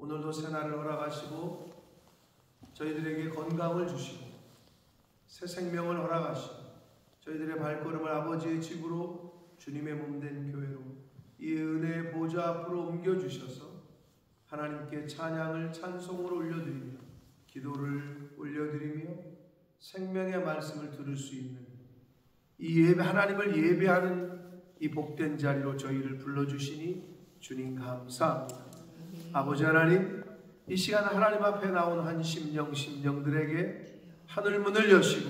오늘도 새날을 허락하시고 저희들에게 건강을 주시고 새 생명을 허락하시고 저희들의 발걸음을 아버지의 집으로 주님의 몸된 교회로 이 은혜의 보좌 앞으로 옮겨주셔서 하나님께 찬양을 찬송으로 올려드리며 기도를 올려드리며 생명의 말씀을 들을 수 있는 이 예배, 하나님을 예배하는 이 복된 자리로 저희를 불러주시니 주님 감사합니다. 아버지 하나님, 이 시간 하나님 앞에 나온 한 심령들에게 하늘문을 여시고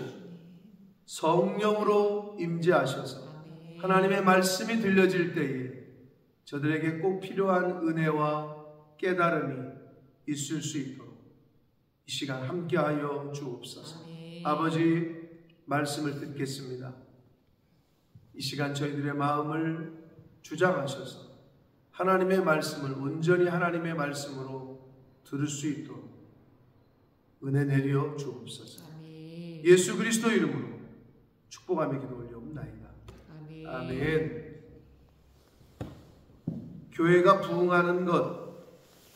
성령으로 임재하셔서 하나님의 말씀이 들려질 때에 저들에게 꼭 필요한 은혜와 깨달음이 있을 수 있도록 이 시간 함께하여 주옵소서. 아버지, 말씀을 듣겠습니다. 이 시간 저희들의 마음을 주장하셔서 하나님의 말씀을 온전히 하나님의 말씀으로 들을 수 있도록 은혜 내려 주옵소서. 예수 그리스도 이름으로 축복하며 기도 올려옵나이다. 아멘. 교회가 부흥하는 것,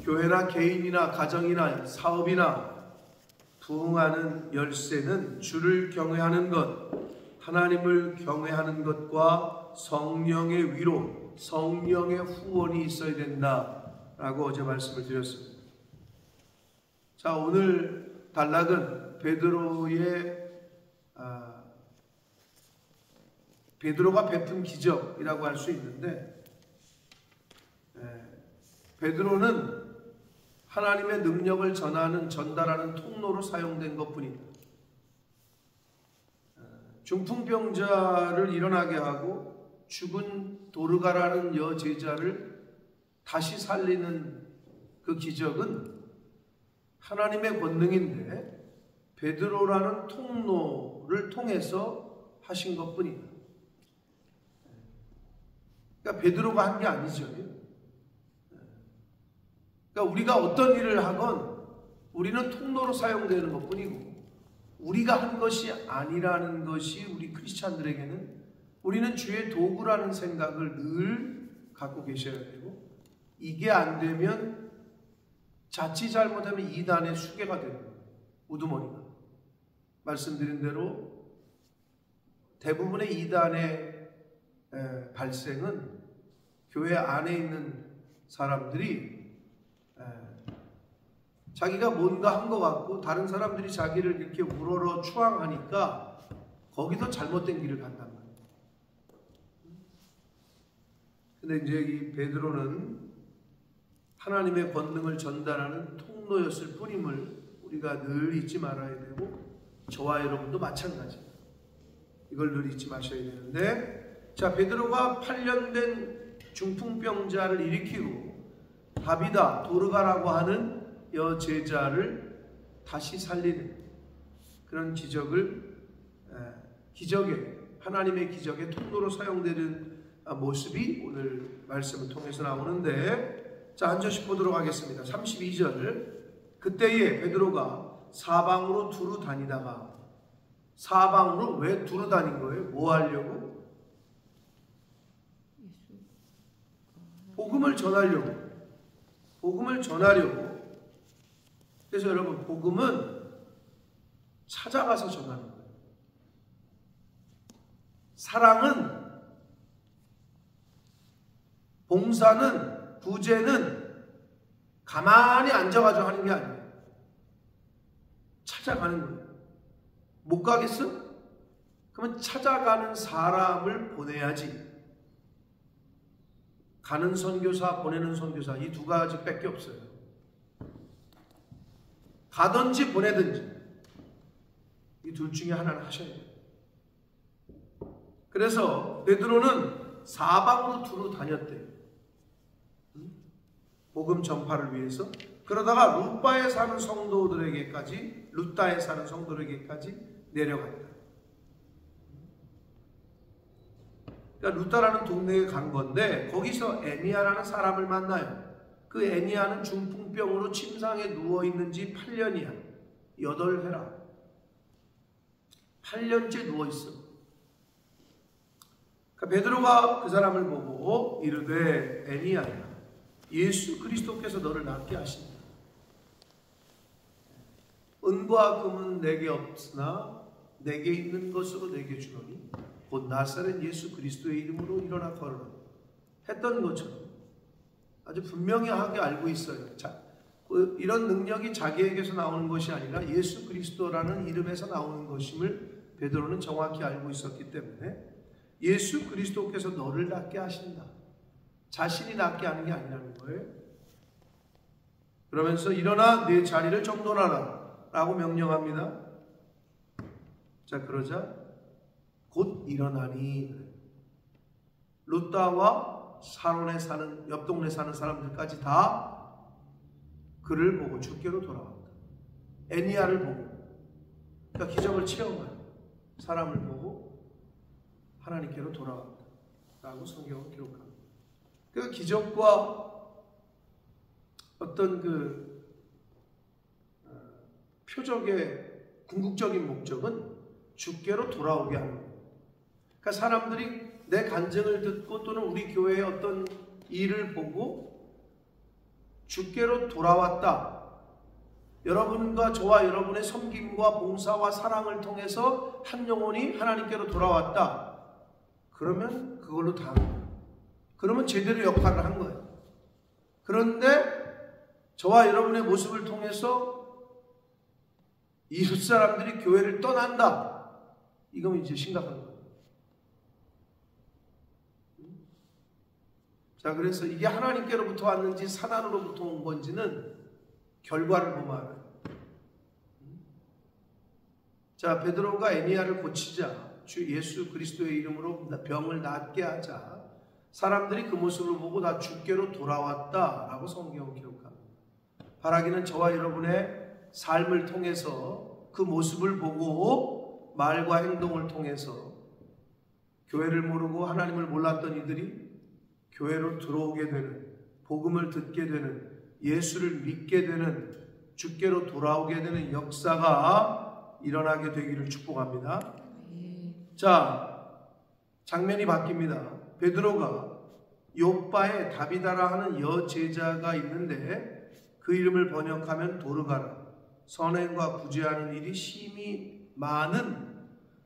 교회나 개인이나 가정이나 사업이나 부흥하는 열쇠는 주를 경외하는 것, 하나님을 경외하는 것과 성령의 위로, 성령의 후원이 있어야 된다라고 어제 말씀을 드렸습니다. 자, 오늘 단락은 베드로가 베푼 기적이라고 할 수 있는데, 베드로는 하나님의 능력을 전달하는 통로로 사용된 것뿐입니다. 중풍병자를 일어나게 하고 죽은 도르가라는 여제자를 다시 살리는 그 기적은 하나님의 권능인데 베드로라는 통로를 통해서 하신 것뿐입니다. 그러니까 베드로가 한 게 아니죠. 그러니까 우리가 어떤 일을 하건 우리는 통로로 사용되는 것뿐이고, 우리가 한 것이 아니라는 것이 우리 크리스찬들에게는, 우리는 주의 도구라는 생각을 늘 갖고 계셔야 되고, 이게 안 되면 자칫 잘못하면 이단의 수괴가 되는 거예요. 우두머리가. 말씀드린 대로 대부분의 이단의 발생은 교회 안에 있는 사람들이 자기가 뭔가 한 것 같고 다른 사람들이 자기를 이렇게 우러러 추앙하니까 거기도 잘못된 길을 간단 말이에요. 근데 이제 이 베드로는 하나님의 권능을 전달하는 통로였을 뿐임을 우리가 늘 잊지 말아야 되고, 저와 여러분도 마찬가지입니다. 이걸 늘 잊지 마셔야 되는데, 자, 베드로가 8년 된 중풍병자를 일으키고 다비다, 도르가라고 하는 여제자를 다시 살리는 그런 하나님의 기적의 통로로 사용되는 모습이 오늘 말씀을 통해서 나오는데, 자, 한 절씩 보도록 하겠습니다. 32절. 그때에 베드로가 사방으로 두루 다니다가, 사방으로 왜 두루 다닌 거예요? 뭐 하려고? 복음을 전하려고. 그래서 여러분, 복음은 찾아가서 전하는 거예요. 사랑은, 봉사는, 구제는 가만히 앉아가지고 하는 게 아니에요. 찾아가는 거예요. 못 가겠어? 그러면 찾아가는 사람을 보내야지. 가는 선교사, 보내는 선교사, 이 두 가지 밖에 없어요. 가든지 보내든지 이 둘 중에 하나는 하셔야 돼요. 그래서 베드로는 사방으로 두루 다녔대요. 복음 전파를 위해서. 그러다가 루따에 사는 성도들에게까지 내려갔다. 그러니까 루따라는 동네에 간 건데, 거기서 애니아라는 사람을 만나요. 그 애니아는 중풍병으로 침상에 누워있는 지 8년이야. 8회라. 8년째 누워있어. 그러니까 베드로가 그 사람을 보고 이르되, 애니아야, 예수 그리스도께서 너를 낫게 하신다. 은과 금은 내게 없으나 내게 있는 것으로 내게 주노니 곧 나사렛 예수 그리스도의 이름으로 일어나 걸으라 했던 것처럼 아주 분명하게 알고 있어요. 이런 능력이 자기에게서 나오는 것이 아니라 예수 그리스도라는 이름에서 나오는 것임을 베드로는 정확히 알고 있었기 때문에 예수 그리스도께서 너를 낫게 하신다. 자신이 낫게 하는 게 아니라는 거예요. 그러면서 일어나 내 자리를 정돈하라 라고 명령합니다. 자, 그러자 곧 일어나니. 룻다와 사론에 사는 옆 동네 사는 사람들까지 다 그를 보고 주께로 돌아왔다. 애니야를 보고, 그러니까 기적을 체험한 사람을 보고 하나님께로 돌아왔다 라고 성경은 기록합니다. 그 기적과 어떤 표적의 궁극적인 목적은 주께로 돌아오게 하는 거예요. 그러니까 사람들이 내 간증을 듣고 또는 우리 교회의 어떤 일을 보고 주께로 돌아왔다. 여러분과 저와 여러분의 섬김과 봉사와 사랑을 통해서 한 영혼이 하나님께로 돌아왔다. 그러면 그걸로 다 하는 거예요. 그러면 제대로 역할을 한 거예요. 그런데 저와 여러분의 모습을 통해서 이웃 사람들이 교회를 떠난다. 이건 이제 심각한 거예요. 자, 그래서 이게 하나님께로부터 왔는지 사단으로부터 온 건지는 결과를 보면 알아요. 자, 베드로가 애니야를 고치자, 주 예수 그리스도의 이름으로 병을 낫게 하자, 사람들이 그 모습을 보고 다 주께로 돌아왔다라고 성경은 기록합니다. 바라기는 저와 여러분의 삶을 통해서 그 모습을 보고 말과 행동을 통해서 교회를 모르고 하나님을 몰랐던 이들이 교회로 들어오게 되는, 복음을 듣게 되는, 예수를 믿게 되는, 주께로 돌아오게 되는 역사가 일어나게 되기를 축복합니다. 자, 장면이 바뀝니다. 베드로가 요빠에 다비다라 하는 여제자가 있는데 그 이름을 번역하면 도르가라, 선행과 구제하는 일이 심히 많은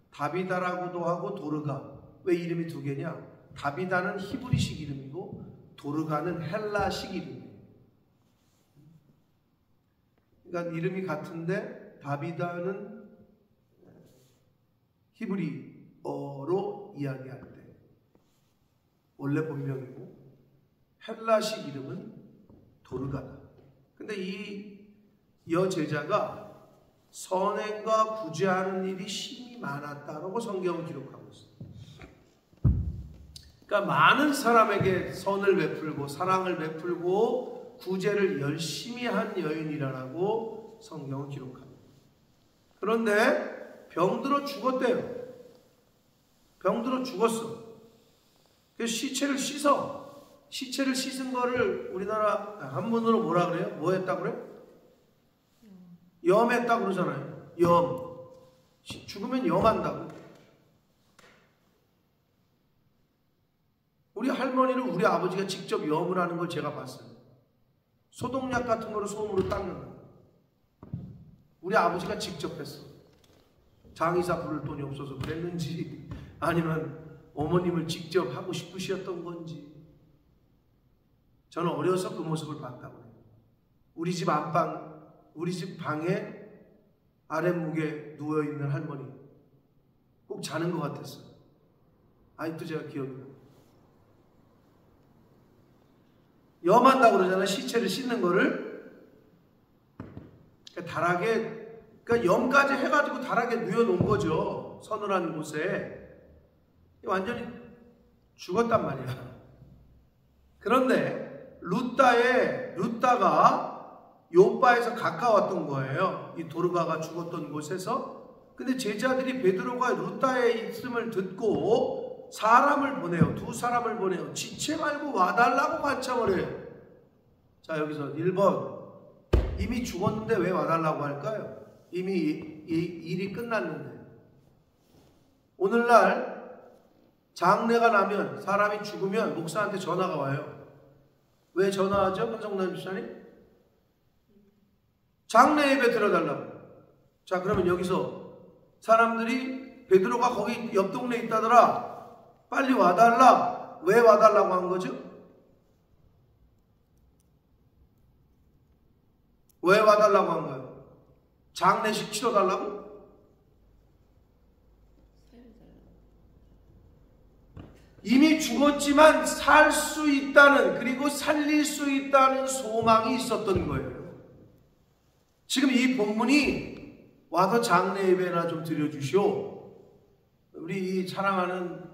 다비다라고도 하고 도르가. 왜 이름이 두 개냐? 다비다는 히브리식 이름이고 도르가는 헬라식 이름이에요. 그러니까 이름이 같은데 다비다는 히브리어로 이야기할 때 원래 본명이고 헬라식 이름은 도르가다. 근데 이 여제자가 선행과 구제하는 일이 심히 많았다라고 성경은 기록하고 있습니다. 그러니까 많은 사람에게 선을 베풀고 사랑을 베풀고 구제를 열심히 한 여인이라고 성경은 기록합니다. 그런데 병들어 죽었대요. 병들어 죽었어. 그래서 시체를 씻은 거를 우리나라 한문으로 뭐라 그래요? 뭐 했다 그래? 염했다 그러잖아요. 염. 죽으면 염한다고. 우리 할머니는 우리 아버지가 직접 염을 하는 걸 제가 봤어요. 소독약 같은 거로 솜으로 닦는 거예요. 우리 아버지가 직접 했어. 장의사 부를 돈이 없어서 그랬는지 아니면 어머님을 직접 하고 싶으셨던 건지 저는 어려서 그 모습을 봤다고 해요. 우리 집 안방, 우리 집 방에 아랫목에 누워있는 할머니 꼭 자는 것 같았어요. 아직도 제가 기억이 나요. 염한다고 그러잖아요. 시체를 씻는 거를. 그러니까 다락에, 그러니까 염까지 해가지고 다락에 누워놓은 거죠. 서늘한 곳에. 완전히 죽었단 말이야. 그런데 룻다가 요빠에서 가까웠던 거예요. 이 도르가가 죽었던 곳에서. 근데 제자들이 베드로가 룻다에 있음을 듣고 사람을 보내요. 두 사람을 보내요. 지체 말고 와달라고 간청을 해요. 자, 여기서 1번. 이미 죽었는데 왜 와달라고 할까요? 이미 일이 끝났는데. 오늘날 장례가 나면, 사람이 죽으면 목사한테 전화가 와요. 왜 전화하죠? 한성남 집사님? 장례 예배 드려달라고. 자, 그러면 여기서 사람들이 베드로가 거기 옆 동네에 있다더라, 빨리 와달라. 왜 와달라고 한 거죠? 왜 와달라고 한 거예요? 장례식 치러달라고? 이미 죽었지만 살 수 있다는, 그리고 살릴 수 있다는 소망이 있었던 거예요. 지금 이 본문이 와서 장례 예배나 좀 드려주시오. 우리 사랑하는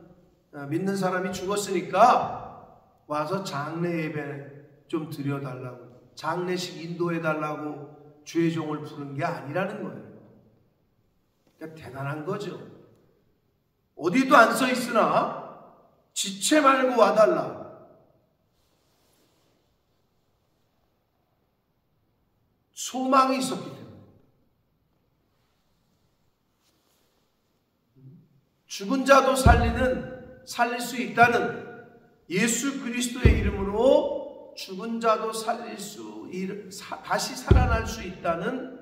믿는 사람이 죽었으니까 와서 장례 예배 좀 드려달라고, 장례식 인도해달라고 주의 종을 부른 게 아니라는 거예요. 그러니까 대단한 거죠. 어디도 안 써 있으나 지체 말고 와달라. 소망이 있었기 때문에. 죽은 자도 살릴 수 있다는, 예수 그리스도의 이름으로 죽은 자도 다시 살아날 수 있다는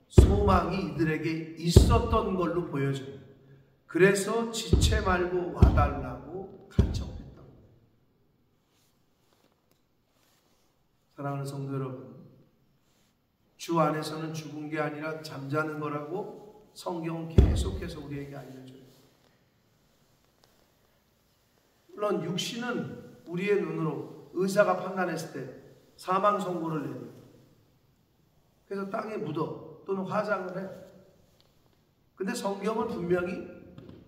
소망이 이들에게 있었던 걸로 보여져요. 그래서 지체 말고 와달라고 간청했던 거예요. 사랑하는 성도 여러분, 주 안에서는 죽은 게 아니라 잠자는 거라고 성경은 계속해서 우리에게 알려줘요. 물론 육신은 우리의 눈으로 의사가 판단했을 때 사망 선고를 내요. 그래서 땅에 묻어 또는 화장을 해. 근데 성경은 분명히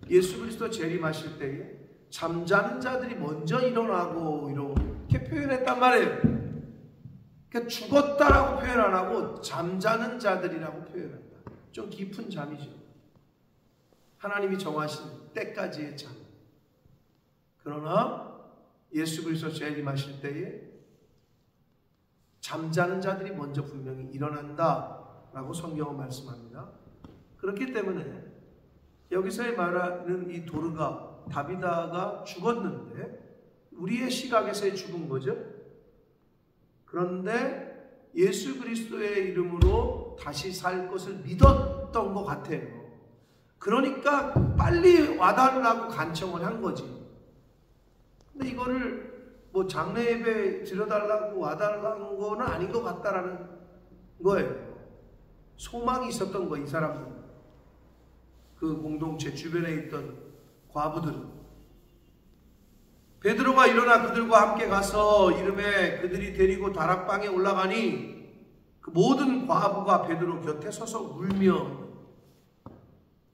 예수 그리스도 재림하실 때에 잠자는 자들이 먼저 일어나고 이렇게 표현했단 말이에요. 그러니까 죽었다라고 표현 안 하고 잠자는 자들이라고 표현한다. 좀 깊은 잠이죠. 하나님이 정하신 때까지의 잠. 그러나 예수 그리스도 재림하실 때에 잠자는 자들이 먼저 분명히 일어난다라고 성경은 말씀합니다. 그렇기 때문에 여기서의 말하는 이 도르가, 다비다가 죽었는데 우리의 시각에서의 죽은 거죠. 그런데 예수 그리스도의 이름으로 다시 살 것을 믿었던 것 같아요. 그러니까 빨리 와달라고 간청을 한 거지. 근데 이거를 뭐 장례 예배 드려달라고 와달라는 거는 아닌 것 같다라는 거예요. 소망이 있었던 거, 이 사람들. 그 공동체 주변에 있던 과부들. 베드로가 일어나 그들과 함께 가서 이름에 그들이 데리고 다락방에 올라가니 그 모든 과부가 베드로 곁에 서서 울며,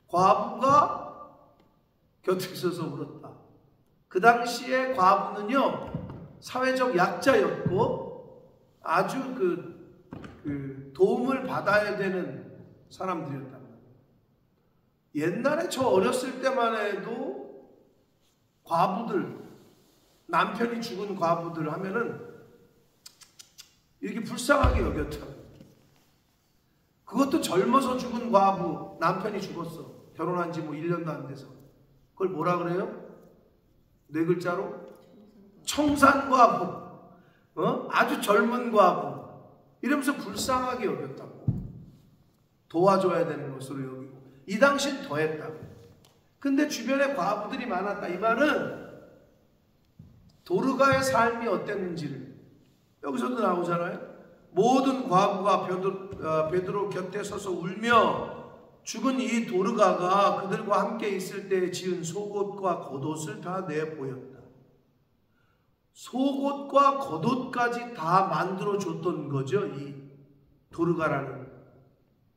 과부가 곁에 서서 울었다. 그 당시에 과부는요, 사회적 약자였고 아주 그 도움을 받아야 되는 사람들이었다. 옛날에 저 어렸을 때만 해도 과부들, 남편이 죽은 과부들 하면은 이렇게 불쌍하게 여겼죠. 그것도 젊어서 죽은 과부, 남편이 죽었어. 결혼한 지 뭐 1년도 안 돼서. 그걸 뭐라 그래요? 네 글자로? 청산과부. 아주 젊은 과부. 이러면서 불쌍하게 여겼다고. 도와줘야 되는 것으로 여기고. 이 당시엔 더했다고. 근데 주변에 과부들이 많았다. 이 말은 도르가의 삶이 어땠는지를 여기서도 나오잖아요. 모든 과부가 베드로 곁에 서서 울며 죽은 이 도르가가 그들과 함께 있을 때 지은 속옷과 겉옷을 다 내보였다. 속옷과 겉옷까지 다 만들어줬던 거죠. 이 도르가라는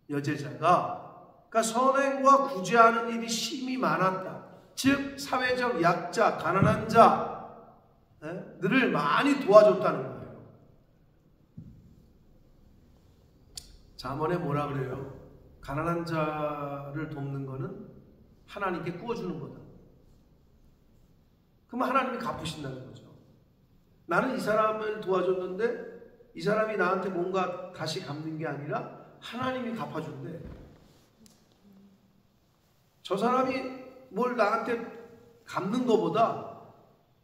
여제자가. 그러니까 선행과 구제하는 일이 심히 많았다. 즉 사회적 약자, 가난한 자들을 많이 도와줬다는 거예요. 잠언에 뭐라 그래요? 가난한 자를 돕는 거는 하나님께 구워주는 거다. 그럼 하나님이 갚으신다는 거죠. 나는 이 사람을 도와줬는데 이 사람이 나한테 뭔가 다시 갚는 게 아니라 하나님이 갚아준대. 저 사람이 뭘 나한테 갚는 것보다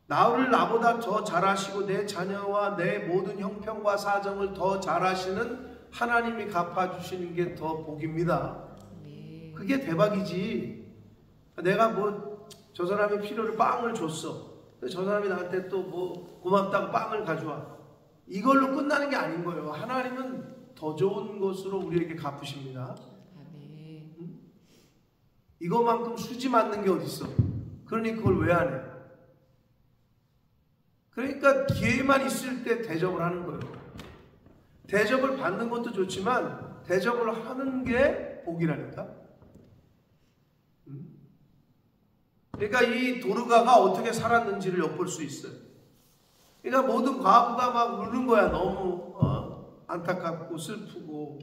나를 나보다 더 잘하시고 내 자녀와 내 모든 형편과 사정을 더 잘하시는 하나님이 갚아주시는 게 더 복입니다. 그게 대박이지. 내가 뭐 저 사람이 필요를 빵을 줬어. 근데 저 사람이 나한테 또 뭐 고맙다고 빵을 가져와. 이걸로 끝나는 게 아닌 거예요. 하나님은 더 좋은 것으로 우리에게 갚으십니다. 이거만큼 수지 맞는 게 어딨어. 그러니 그걸 왜 안 해? 그러니까 기회만 있을 때 대접을 하는 거예요. 대접을 받는 것도 좋지만 대접을 하는 게 복이라니까. 그러니까 이 도르가가 어떻게 살았는지를 엿볼 수 있어요. 그러니까 모든 과부가 막 울는 거야. 너무 안타깝고 슬프고.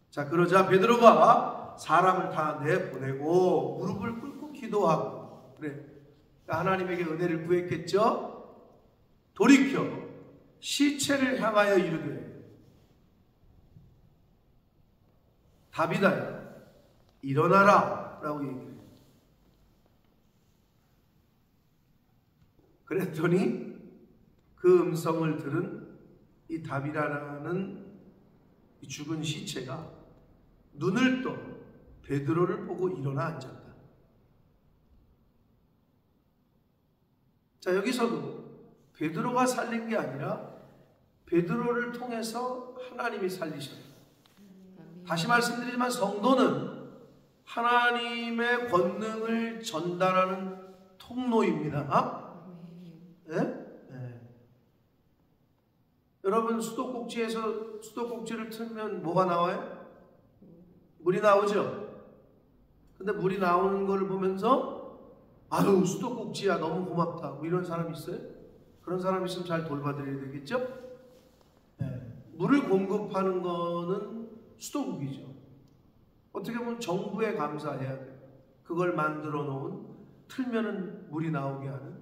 자, 그러자 베드로가 사람을 다 내보내고 무릎을 꿇고 기도하고, 그래, 그러니까 하나님에게 은혜를 구했겠죠. 돌이켜 시체를 향하여 이르되 다비다야 일어나라 라고 얘기해요. 그랬더니 그 음성을 들은 이 다비다라는 이 죽은 시체가 눈을 떠 베드로를 보고 일어나 앉았다. 자, 여기서도 베드로가 살린 게 아니라 베드로를 통해서 하나님이 살리셨다. 다시 말씀드리지만 성도는 하나님의 권능을 전달하는 통로입니다. 네? 네. 여러분 수도꼭지에서 수도꼭지를 틀면 뭐가 나와요? 물이 나오죠? 근데 물이 나오는 걸 보면서 아유 수도꼭지야 너무 고맙다 뭐 이런 사람 있어요? 그런 사람 있으면 잘 돌봐드려야 되겠죠? 네. 물을 공급하는 거는 수도국이죠. 어떻게 보면 정부에 감사해야 돼요. 그걸 만들어 놓은, 틀면은 물이 나오게 하는.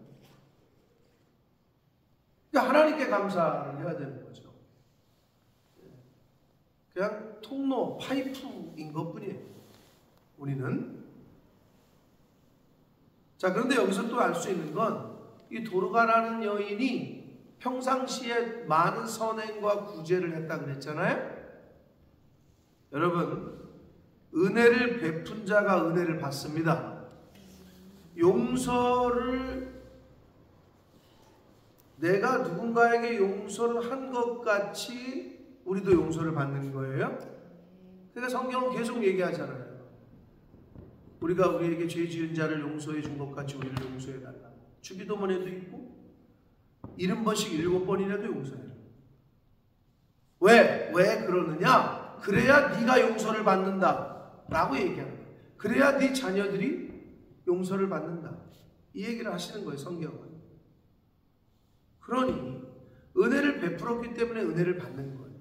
그러니까 하나님께 감사를 해야 되는 거죠. 그냥 통로, 파이프인 것 뿐이에요. 우리는. 자, 그런데 여기서 또 알 수 있는 건 이 도르가라는 여인이 평상시에 많은 선행과 구제를 했다 그랬잖아요. 여러분, 은혜를 베푼 자가 은혜를 받습니다. 용서를, 내가 누군가에게 용서를 한 것 같이 우리도 용서를 받는 거예요. 그러니까 성경은 계속 얘기하잖아요. 우리가 우리에게 죄 지은 자를 용서해 준 것 같이 우리를 용서해 달라. 주기도문에도 있고 70번씩 7번이라도 용서해라. 왜 그러느냐? 그래야 네가 용서를 받는다 라고 얘기하는 거예요. 그래야 네 자녀들이 용서를 받는다, 이 얘기를 하시는 거예요, 성경은. 그러니 은혜를 베풀었기 때문에 은혜를 받는 거예요.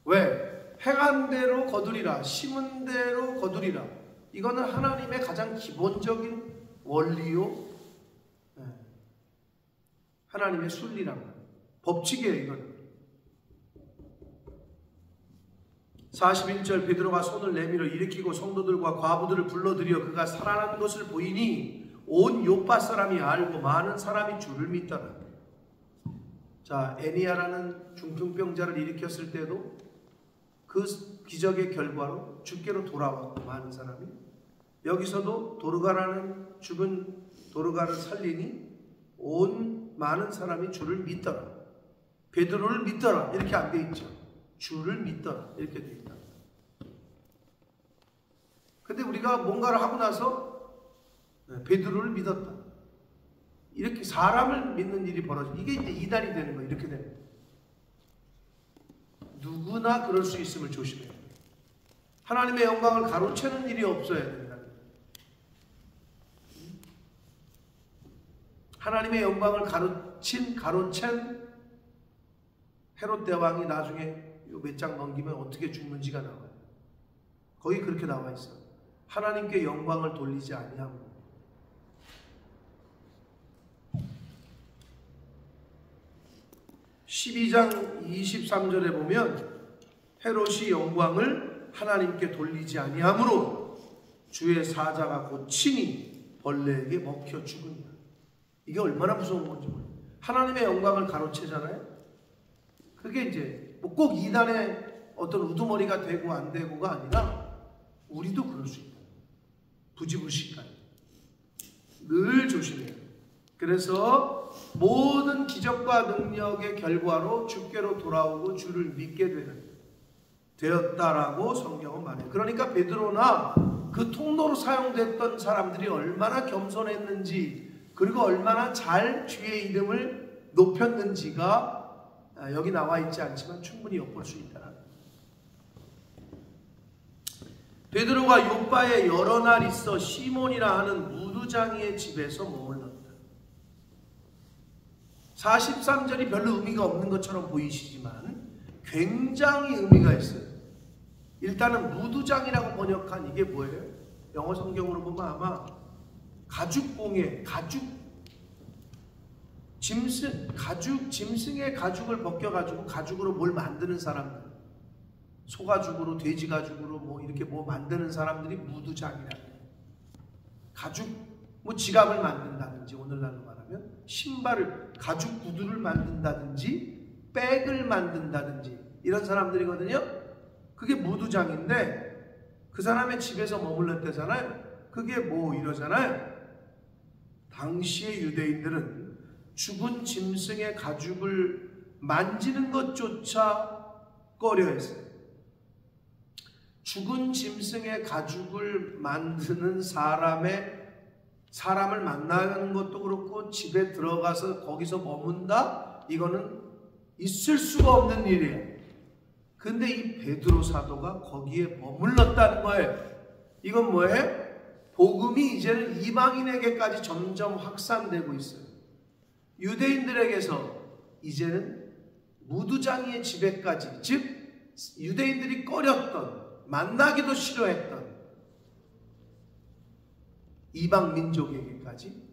왜? 행한 대로 거두리라, 심은 대로 거두리라. 이거는 하나님의 가장 기본적인 원리요, 하나님의 순리란 법칙이에요. 이거는 41절 베드로가 손을 내밀어 일으키고 성도들과 과부들을 불러들여 그가 살아난 것을 보이니 온 요파 사람이 알고 많은 사람이 주를 믿더라. 자, 애니아라는 중풍병자를 일으켰을 때도 그 기적의 결과로 주께로 돌아왔고 많은 사람이, 여기서도 도르가라는 죽은 도르가를 살리니 온 많은 사람이 주를 믿더라. 베드로를 믿더라 이렇게 안 돼 있죠. 주를 믿더라 이렇게 돼 있다. 근데 우리가 뭔가를 하고 나서 베드로를 믿었다, 이렇게 사람을 믿는 일이 벌어져. 이게 이제 이단이 되는 거예요. 이렇게 되는 거예요. 누구나 그럴 수 있음을 조심해요. 하나님의 영광을 가로채는 일이 없어야 된다. 하나님의 영광을 가로챈 헤롯 대왕이 나중에 몇 장 넘기면 어떻게 죽는지가 나와요. 거기 그렇게 나와 있어요. 하나님께 영광을 돌리지 아니하고. 12장 23절에 보면 헤롯이 영광을 하나님께 돌리지 아니하므로 주의 사자가 곧 친히 벌레에게 먹혀 죽으니라. 이게 얼마나 무서운 건지 몰라요. 하나님의 영광을 가로채잖아요. 그게 이제 뭐 꼭 이단의 어떤 우두머리가 되고 안 되고가 아니라 우리도 그럴 수 있다. 부지불식까지. 늘 조심해요. 그래서 모든 기적과 능력의 결과로 주께로 돌아오고 주를 믿게 되었다라고 성경은 말해요. 그러니까 베드로나 그 통로로 사용됐던 사람들이 얼마나 겸손했는지, 그리고 얼마나 잘 주의 이름을 높였는지가 여기 나와 있지 않지만 충분히 엿볼 수 있다. 베드로가 요빠에 여러 날 있어 시몬이라 하는 무두장이의 집에서 머물렀다. 43절이 별로 의미가 없는 것처럼 보이시지만 굉장히 의미가 있어요. 일단은 무두장이라고 번역한 이게 뭐예요? 영어 성경으로 보면 아마 가죽공예, 짐승의 가죽을 벗겨가지고 가죽으로 뭘 만드는 사람들, 소가죽으로, 돼지 가죽으로 뭐 이렇게 뭐 만드는 사람들이 무두장이라고 해요. 가죽, 뭐 지갑을 만든다든지, 오늘날로 말하면 신발을, 가죽 구두를 만든다든지, 백을 만든다든지 이런 사람들이거든요. 그게 무두장인데 그 사람의 집에서 머물렀대잖아요. 그게 뭐 이러잖아요. 당시의 유대인들은 죽은 짐승의 가죽을 만지는 것조차 꺼려했어요. 죽은 짐승의 가죽을 만드는 사람을 만나는 것도 그렇고 집에 들어가서 거기서 머문다? 이거는 있을 수가 없는 일이에요. 근데 이 베드로 사도가 거기에 머물렀다는 거예요. 이건 뭐예요? 복음이 이제는 이방인에게까지 점점 확산되고 있어요. 유대인들에게서 이제는 무두장이의 집에까지, 즉 유대인들이 꺼렸던, 만나기도 싫어했던 이방 민족에게까지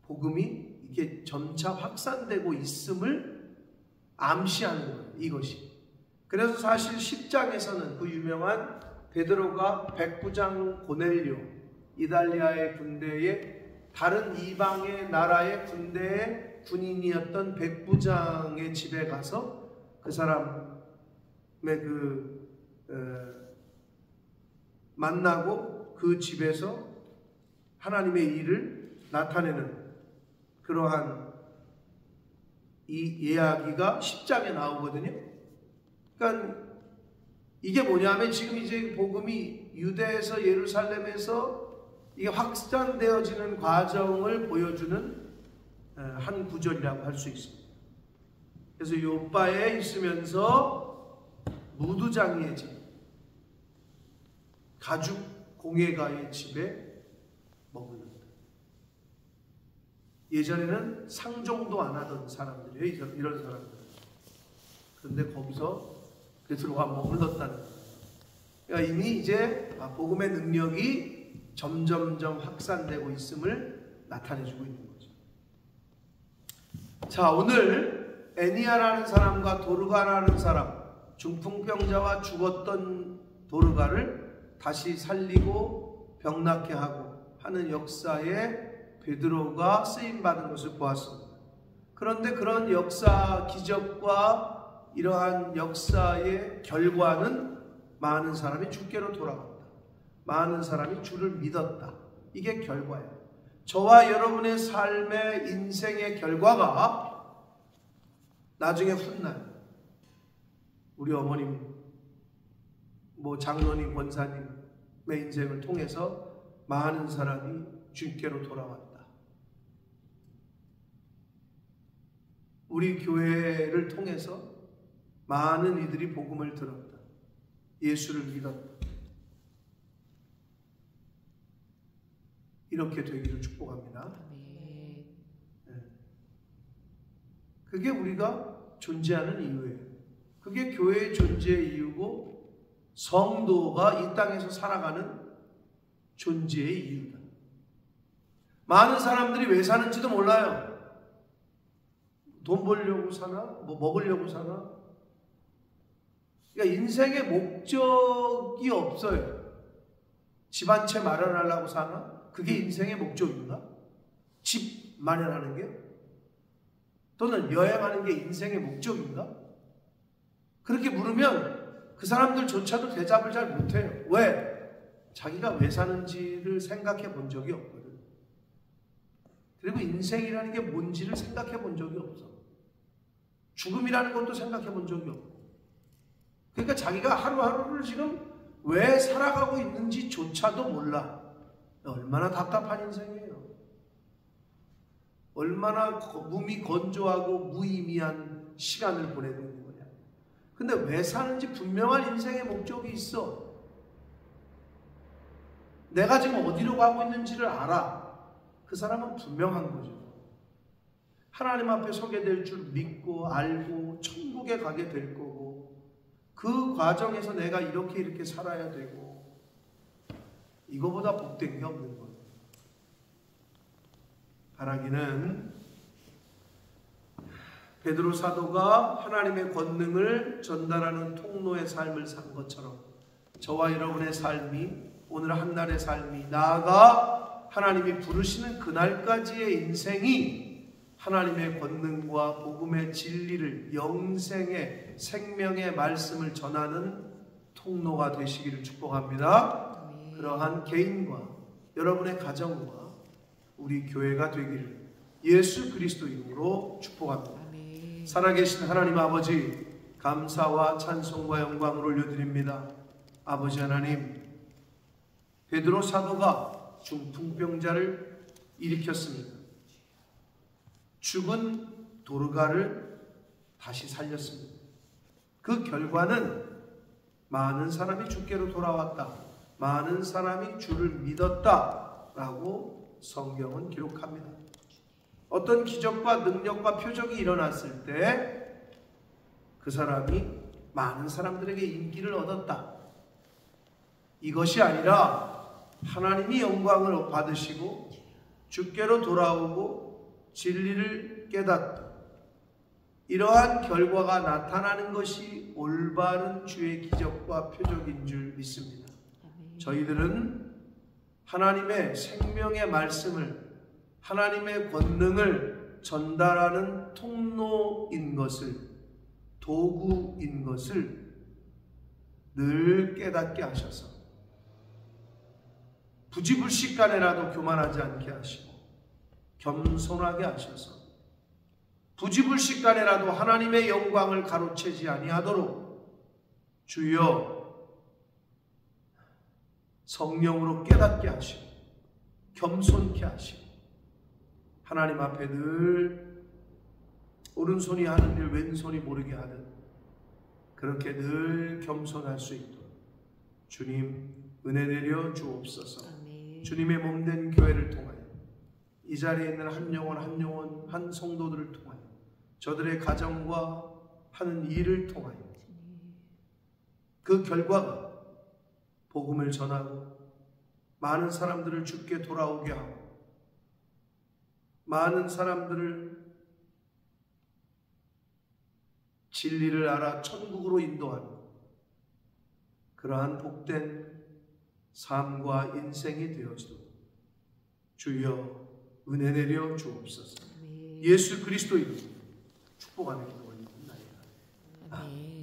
복음이 이게 점차 확산되고 있음을 암시하는 거예요. 이것이. 그래서 사실 10장에서는 그 유명한 베드로가 백부장 고넬료, 이달리아의 군대에 다른 이방의 나라의 군대의 군인이었던 백부장의 집에 가서 그 사람의 만나고 그 집에서 하나님의 일을 나타내는 그러한 이 이야기가 10장에 나오거든요. 그러니까 이게 뭐냐면 지금 이제 복음이 유대에서 예루살렘에서 이게 확산되어지는 과정을 보여주는 한 구절이라고 할 수 있습니다. 그래서 요빠에 있으면서 무두장이의 집, 가죽 공예가의 집에 머물렀다. 예전에는 상종도 안 하던 사람들이에요. 이런 사람들. 그런데 거기서 베드로가 머물렀다는 거예요. 그러니까 이미 이제 복음의 능력이 점점점 확산되고 있음을 나타내주고 있는 거죠. 자, 오늘 애니아라는 사람과 도르가라는 사람, 중풍병자와 죽었던 도르가를 다시 살리고 병낫게 하고 하는 역사에 베드로가 쓰임받은 것을 보았습니다. 그런데 그런 역사, 기적과 이러한 역사의 결과는 많은 사람이 주께로 돌아갔다. 많은 사람이 주를 믿었다. 이게 결과예요. 저와 여러분의 삶의 인생의 결과가 나중에 훗날 우리 어머님, 장로님, 권사님의 인생을 통해서 많은 사람이 주께로 돌아왔다. 우리 교회를 통해서 많은 이들이 복음을 들었다. 예수를 믿었다. 이렇게 되기를 축복합니다. 네. 그게 우리가 존재하는 이유예요. 그게 교회의 존재의 이유고 성도가 이 땅에서 살아가는 존재의 이유다. 많은 사람들이 왜 사는지도 몰라요. 돈 벌려고 사나? 뭐 먹으려고 사나? 그러니까 인생의 목적이 없어요. 집 한 채 마련하려고 사나? 그게 인생의 목적인가? 집 마련하는 게? 또는 여행하는 게 인생의 목적인가? 그렇게 물으면 그 사람들조차도 대답을 잘 못해요. 왜? 자기가 왜 사는지를 생각해 본 적이 없거든. 그리고 인생이라는 게 뭔지를 생각해 본 적이 없어. 죽음이라는 것도 생각해 본 적이 없고. 그러니까 자기가 하루하루를 지금 왜 살아가고 있는지조차도 몰라. 얼마나 답답한 인생이에요. 얼마나 몸이 건조하고 무의미한 시간을 보내고 있는 거냐. 근데 왜 사는지 분명한 인생의 목적이 있어. 내가 지금 어디로 가고 있는지를 알아. 그 사람은 분명한 거죠. 하나님 앞에 서게 될 줄 믿고 알고 천국에 가게 될 거고, 그 과정에서 내가 이렇게 살아야 되고, 이거보다 복된 게 없는 거예요. 바라기는 베드로 사도가 하나님의 권능을 전달하는 통로의 삶을 산 것처럼 저와 여러분의 삶이, 오늘 한날의 삶이, 나아가 하나님이 부르시는 그날까지의 인생이 하나님의 권능과 복음의 진리를, 영생의 생명의 말씀을 전하는 통로가 되시기를 축복합니다. 그러한 개인과 여러분의 가정과 우리 교회가 되기를 예수 그리스도 이름으로 축복합니다. 살아계신 하나님 아버지, 감사와 찬송과 영광을 올려드립니다. 아버지 하나님, 베드로 사도가 중풍병자를 일으켰습니다. 죽은 도르가를 다시 살렸습니다. 그 결과는 많은 사람이 주께로 돌아왔다, 많은 사람이 주를 믿었다 라고 성경은 기록합니다. 어떤 기적과 능력과 표적이 일어났을 때 그 사람이 많은 사람들에게 인기를 얻었다. 이것이 아니라 하나님이 영광을 받으시고 주께로 돌아오고 진리를 깨닫다, 이러한 결과가 나타나는 것이 올바른 주의 기적과 표적인 줄 믿습니다. 저희들은 하나님의 생명의 말씀을, 하나님의 권능을 전달하는 통로인 것을, 도구인 것을 늘 깨닫게 하셔서 부지불식간에라도 교만하지 않게 하시고 겸손하게 하셔서 부지불식간에라도 하나님의 영광을 가로채지 아니하도록 주여 성령으로 깨닫게 하시고 겸손케 하시고 하나님 앞에 늘 오른손이 하는 일 왼손이 모르게 하는, 그렇게 늘 겸손할 수 있도록 주님 은혜 내려 주옵소서. 주님의 몸된 교회를 통하여 이 자리에 있는 한 영혼 한 영혼, 한 성도들을 통하여 저들의 가정과 하는 일을 통하여 그 결과가 복음을 전하고 많은 사람들을 주께 돌아오게 하고 많은 사람들을 진리를 알아 천국으로 인도하는 그러한 복된 삶과 인생이 되어지도록 주여 은혜 내려 주옵소서. 예수 그리스도 이름으로 축복하는 기도 올립니다. 아멘.